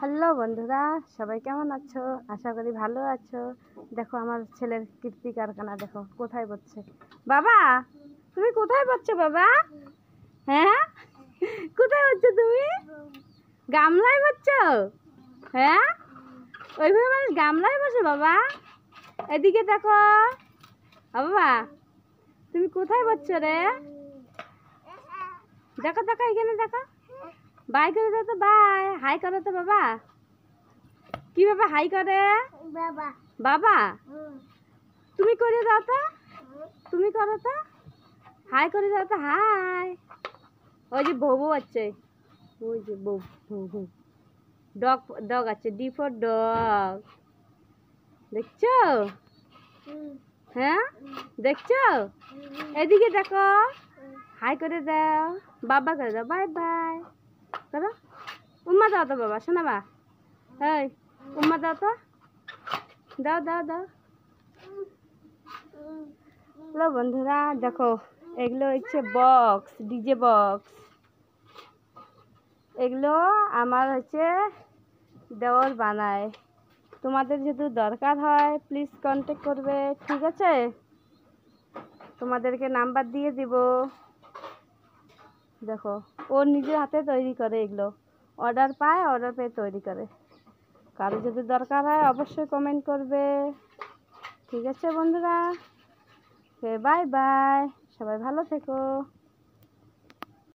Hello বন্ধুরা, সবাই কেমন আছো? আশা করি ভালো আছো। দেখো আমার ছেলের কীর্তি কারখানা, দেখো কোথায় বসছে। বাবা, তুমি কোথায় বসছো বাবা? হ্যাঁ, কোথায় বসছো তুমি? গামলায় বসছো? হ্যাঁ, ওইভাবে মানুষ গামলায় বসে বাবা। এদিকে দেখো বাবা, তুমি কোথায় বসছো রে? দেখো দেখো, এখানে দেখো। বাই করে দাও তো, বাই হাই করো তো বাবা। কিভাবে হাই করে বাবা? বাবা তুমি করে দাও তো, তুমি করো তো, হাই করে দাও তো, হাই। ওই যে বউ আছে, ওই যে বউ, ডগ ডগ আছে, ডি ফর ডগ। দেখছো? হ্যাঁ, দেখছো? এদিকে দেখো, হাই করে দাও, বাবা করে দাও, বাই বাই করো। উম্মা দাও তো বাবা, শোনাবা? এই উম্মা দাও তো, দাও দাও দাও। হ্যালো বন্ধুরা, দেখো এগুলো হচ্ছে বক্স, ডিজে বক্স। এগুলো আমার হচ্ছে দেওর বানায়। তোমাদের যদি দরকার হয় প্লিজ কন্ট্যাক্ট করবে, ঠিক আছে? তোমাদেরকে নাম্বার দিয়ে দিব। দেখো ও নিজের হাতে তৈরি করে, এগুলো অর্ডার পায়, অর্ডার পেয়ে তৈরি করে। কারো যদি দরকার হয় অবশ্যই কমেন্ট করবে, ঠিক আছে বন্ধুরা? বাই বাই, সবাই ভালো থেকো।